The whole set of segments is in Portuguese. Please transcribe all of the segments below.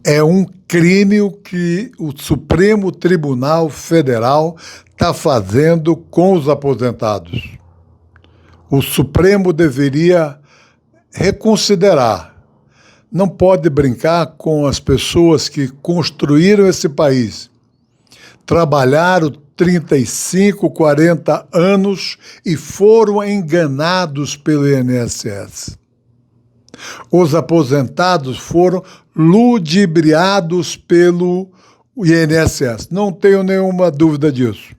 É um crime o que o Supremo Tribunal Federal está fazendo com os aposentados. O Supremo deveria reconsiderar. Não pode brincar com as pessoas que construíram esse país. Trabalharam 35, 40 anos e foram enganados pelo INSS. Os aposentados foram ludibriados pelo INSS. Não tenho nenhuma dúvida disso.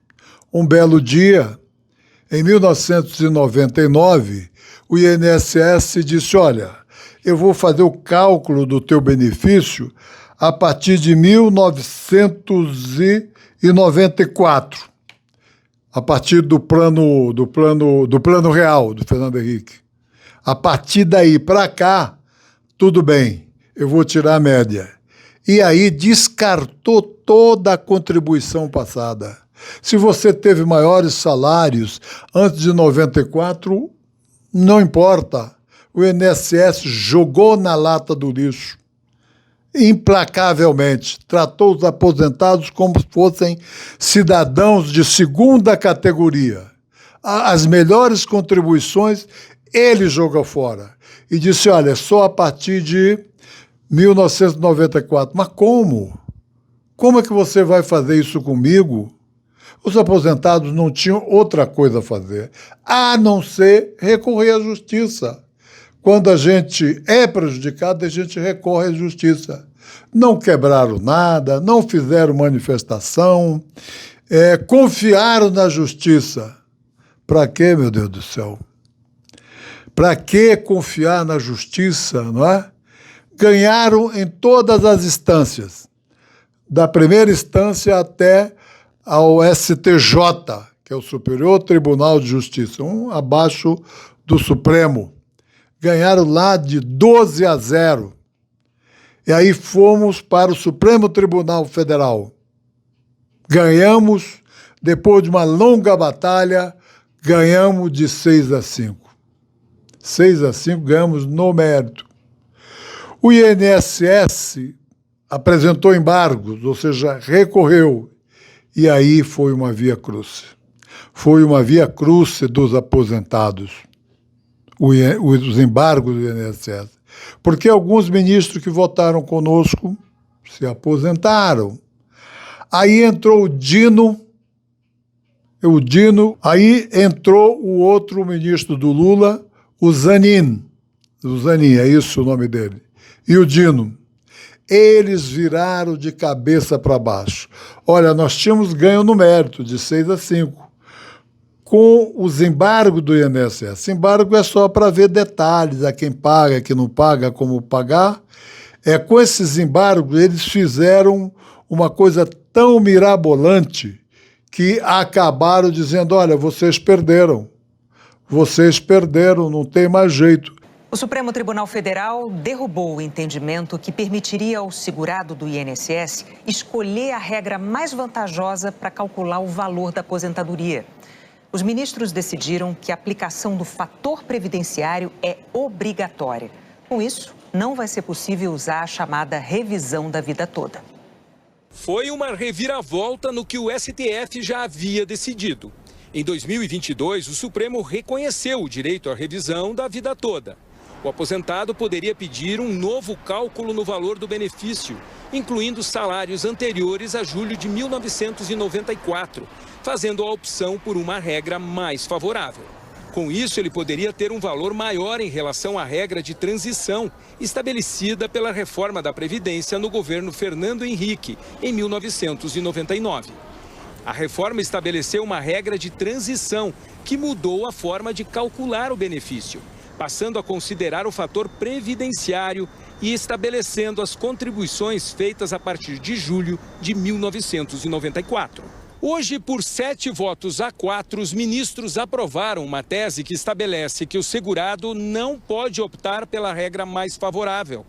Um belo dia, em 1999, o INSS disse, olha, eu vou fazer o cálculo do teu benefício a partir de 1994, a partir do plano real do Fernando Henrique. A partir daí para cá, tudo bem, eu vou tirar a média. E aí descartou toda a contribuição passada. Se você teve maiores salários antes de 94, não importa. O INSS jogou na lata do lixo. Implacavelmente, tratou os aposentados como se fossem cidadãos de segunda categoria. As melhores contribuições ele jogou fora e disse, olha, só a partir de 1994. Mas como? Como é que você vai fazer isso comigo? Os aposentados não tinham outra coisa a fazer, a não ser recorrer à justiça. Quando a gente é prejudicado, a gente recorre à justiça. Não quebraram nada, não fizeram manifestação, confiaram na justiça. Para quê, meu Deus do céu? Para que confiar na justiça, não é? Ganharam em todas as instâncias, da primeira instância até ao STJ, que é o Superior Tribunal de Justiça, abaixo do Supremo. Ganharam lá de 12-0. E aí fomos para o Supremo Tribunal Federal. Ganhamos, depois de uma longa batalha, ganhamos de 6-5. 6-5 ganhamos no mérito. O INSS apresentou embargos, ou seja, recorreu. E aí foi uma via crucis. Foi uma via crucis dos aposentados, os embargos do INSS. Porque alguns ministros que votaram conosco se aposentaram. Aí entrou o Dino, aí entrou o outro ministro do Lula, o Zanin, é isso o nome dele, e o Dino. Eles viraram de cabeça para baixo. Olha, nós tínhamos ganho no mérito de 6-5. Com os embargos do INSS. Embargo é só para ver detalhes, a quem paga, quem não paga, como pagar. Com esses embargos, eles fizeram uma coisa tão mirabolante que acabaram dizendo, olha, vocês perderam, não tem mais jeito. O Supremo Tribunal Federal derrubou o entendimento que permitiria ao segurado do INSS escolher a regra mais vantajosa para calcular o valor da aposentadoria. Os ministros decidiram que a aplicação do fator previdenciário é obrigatória. Com isso, não vai ser possível usar a chamada revisão da vida toda. Foi uma reviravolta no que o STF já havia decidido. Em 2022, o Supremo reconheceu o direito à revisão da vida toda. O aposentado poderia pedir um novo cálculo no valor do benefício, incluindo salários anteriores a julho de 1994, fazendo a opção por uma regra mais favorável. Com isso, ele poderia ter um valor maior em relação à regra de transição estabelecida pela reforma da Previdência no governo Fernando Henrique, em 1999. A reforma estabeleceu uma regra de transição que mudou a forma de calcular o benefício, passando a considerar o fator previdenciário e estabelecendo as contribuições feitas a partir de julho de 1994. Hoje, por 7-4, os ministros aprovaram uma tese que estabelece que o segurado não pode optar pela regra mais favorável.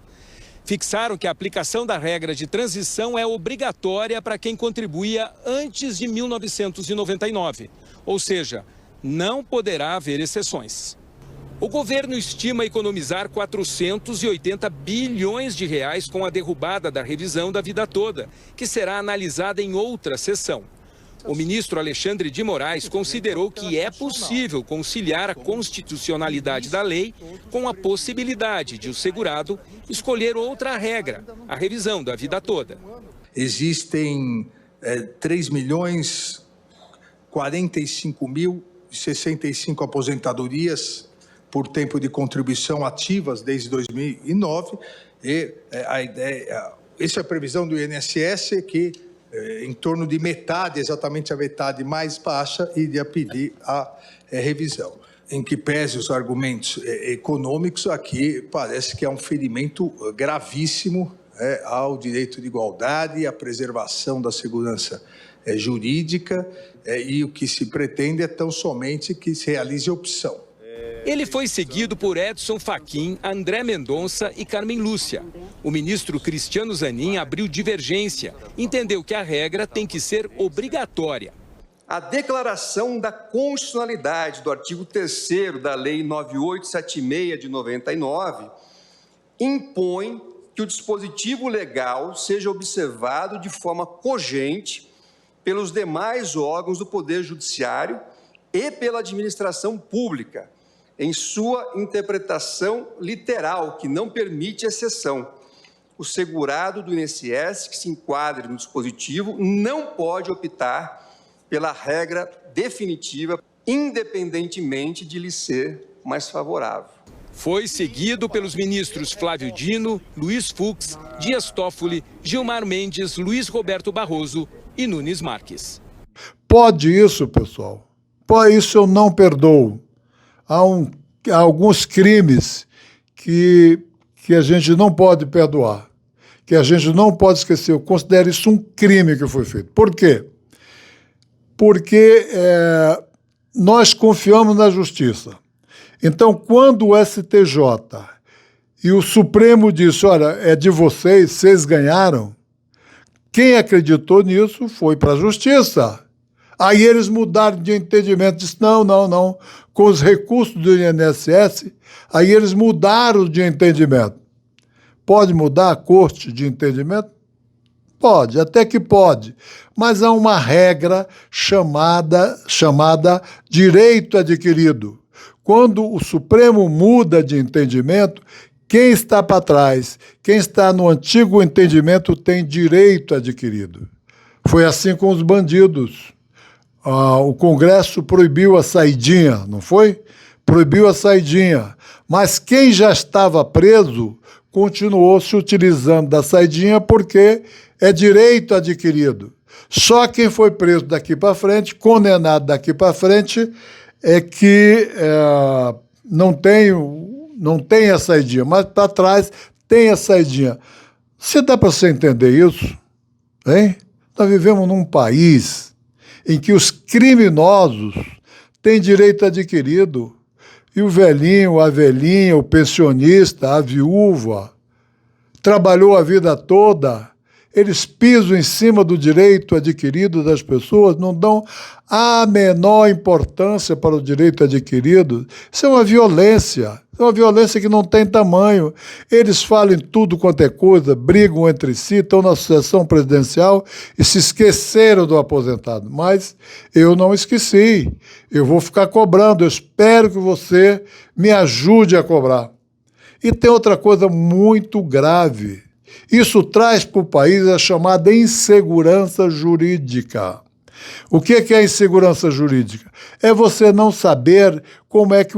Fixaram que a aplicação da regra de transição é obrigatória para quem contribuía antes de 1999, ou seja, não poderá haver exceções. O governo estima economizar 480 bilhões de reais com a derrubada da revisão da vida toda, que será analisada em outra sessão. O ministro Alexandre de Moraes considerou que é possível conciliar a constitucionalidade da lei com a possibilidade de o segurado escolher outra regra, a revisão da vida toda. Existem 3.045.065 aposentadorias por tempo de contribuição ativas desde 2009. Essa é a previsão do INSS, que em torno de metade, exatamente a metade mais baixa, iria pedir a revisão. Em que pese os argumentos econômicos, aqui parece que é um ferimento gravíssimo ao direito de igualdade e à preservação da segurança jurídica, e o que se pretende é tão somente que se realize opção. Ele foi seguido por Edson Fachin, André Mendonça e Carmen Lúcia. O ministro Cristiano Zanin abriu divergência, entendeu que a regra tem que ser obrigatória. A declaração da constitucionalidade do artigo 3º da Lei 9876 de 99 impõe que o dispositivo legal seja observado de forma cogente pelos demais órgãos do Poder Judiciário e pela administração pública, em sua interpretação literal, que não permite exceção. O segurado do INSS que se enquadre no dispositivo não pode optar pela regra definitiva, independentemente de lhe ser mais favorável. Foi seguido pelos ministros Flávio Dino, Luiz Fux, Dias Toffoli, Gilmar Mendes, Luiz Roberto Barroso e Nunes Marques. Pode isso, pessoal? Isso eu não perdoo. Há alguns crimes que a gente não pode perdoar, que a gente não pode esquecer. Eu considero isso um crime que foi feito. Por quê? Porque nós confiamos na justiça. Então, quando o STJ e o Supremo disse, olha, é de vocês, vocês ganharam, quem acreditou nisso foi para a justiça. Aí eles mudaram de entendimento, disseram, não, com os recursos do INSS, aí eles mudaram de entendimento. Pode mudar a corte de entendimento? Pode, até que pode, mas há uma regra chamada direito adquirido. Quando o Supremo muda de entendimento, quem está para trás, quem está no antigo entendimento tem direito adquirido. Foi assim com os bandidos. O Congresso proibiu a saidinha, não foi? Proibiu a saidinha. Mas quem já estava preso continuou se utilizando da saidinha porque é direito adquirido. Só quem foi preso daqui para frente, condenado daqui para frente, é que não tem a saidinha, mas para trás tem a saidinha. Se dá para você entender isso, hein? Nós vivemos num país em que os criminosos têm direito adquirido e o velhinho, a velhinha, o pensionista, a viúva, trabalhou a vida toda, eles pisam em cima do direito adquirido das pessoas, não dão a menor importância para o direito adquirido. Isso é uma violência que não tem tamanho. Eles falam em tudo quanto é coisa, brigam entre si, estão na sucessão presidencial e se esqueceram do aposentado. Mas eu não esqueci, eu vou ficar cobrando, eu espero que você me ajude a cobrar. E tem outra coisa muito grave. Isso traz para o país a chamada insegurança jurídica. O que é a insegurança jurídica? É você não saber como é que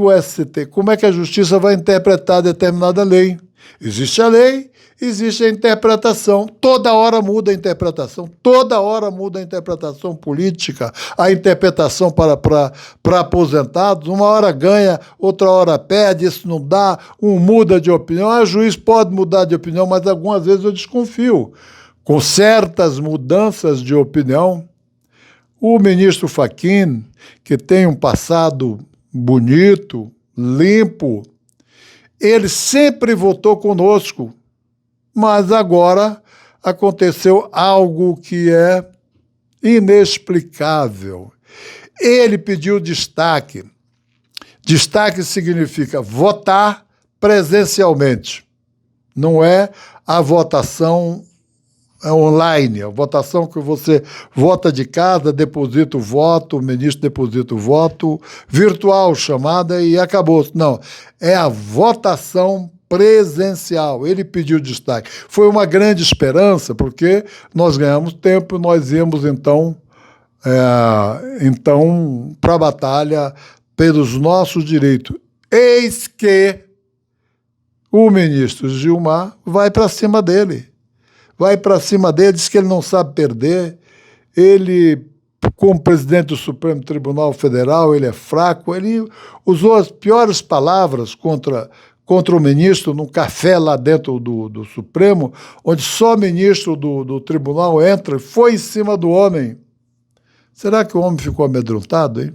como é que a justiça vai interpretar determinada lei. Existe a lei, existe a interpretação. Toda hora muda a interpretação, toda hora muda a interpretação política, a interpretação para aposentados. Uma hora ganha, outra hora perde, isso não dá, um muda de opinião. O juiz pode mudar de opinião, mas algumas vezes eu desconfio. Com certas mudanças de opinião, o ministro Fachin, que tem um passado bonito, limpo, ele sempre votou conosco, mas agora aconteceu algo que é inexplicável. Ele pediu destaque Destaque significa votar presencialmente. Não é a votação online, a votação que você vota de casa, deposita o voto, o ministro deposita o voto, virtual chamada e acabou. Não, é a votação presencial. Ele pediu destaque. Foi uma grande esperança, porque nós ganhamos tempo, nós íamos então para a batalha pelos nossos direitos. Eis que o ministro Gilmar vai para cima dele. Vai para cima dele, diz que ele não sabe perder. Ele, como presidente do Supremo Tribunal Federal, ele é fraco. Ele usou as piores palavras contra o ministro num café lá dentro do Supremo, onde só o ministro do tribunal entra, foi em cima do homem. Será que o homem ficou amedrontado, hein?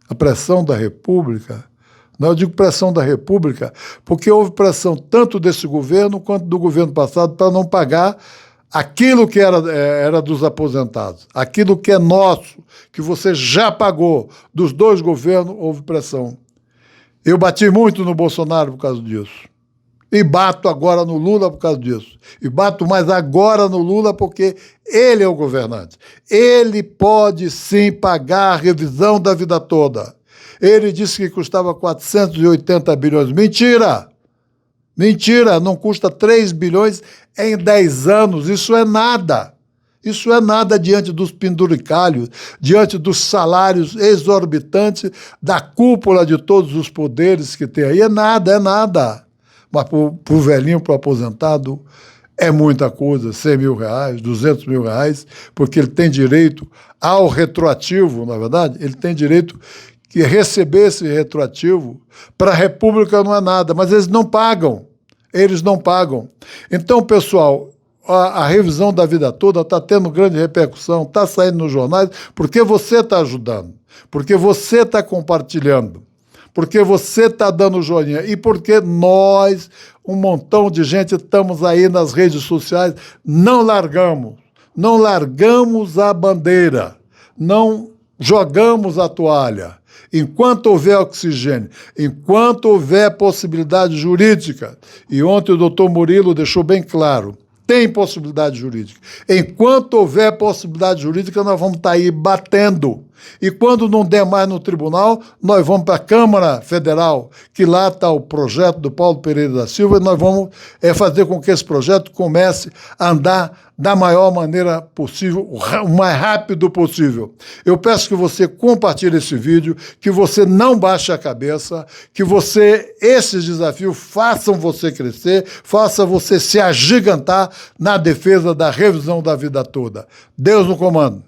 A pressão da República. Não, eu digo pressão da República, porque houve pressão tanto desse governo quanto do governo passado para não pagar aquilo que era dos aposentados, aquilo que é nosso, que você já pagou. Dos dois governos houve pressão. Eu bati muito no Bolsonaro por causa disso. E bato agora no Lula por causa disso. E bato mais agora no Lula porque ele é o governante. Ele pode sim pagar a revisão da vida toda. Ele disse que custava 480 bilhões. Mentira! Mentira! Não custa 3 bilhões em 10 anos. Isso é nada. Isso é nada diante dos penduricalhos, diante dos salários exorbitantes da cúpula de todos os poderes que tem aí. É nada, é nada. Mas para o velhinho, para o aposentado, é muita coisa, 100 mil reais, 200 mil reais, porque ele tem direito ao retroativo, na verdade, ele tem direito que receber esse retroativo. Para a República não é nada, mas eles não pagam. Eles não pagam. Então, pessoal, a revisão da vida toda está tendo grande repercussão, está saindo nos jornais, porque você está ajudando, porque você está compartilhando, porque você está dando joinha e porque nós, um montão de gente, estamos aí nas redes sociais, não largamos a bandeira, não jogamos a toalha. Enquanto houver oxigênio, enquanto houver possibilidade jurídica, e ontem o doutor Murilo deixou bem claro, tem possibilidade jurídica. Enquanto houver possibilidade jurídica, nós vamos estar aí batendo. E quando não der mais no tribunal, nós vamos para a Câmara Federal, que lá está o projeto do Paulo Pereira da Silva, e nós vamos fazer com que esse projeto comece a andar da maior maneira possível, o mais rápido possível. Eu peço que você compartilhe esse vídeo, que você não baixe a cabeça, que esses desafios façam você crescer, façam você se agigantar na defesa da revisão da vida toda. Deus no comando.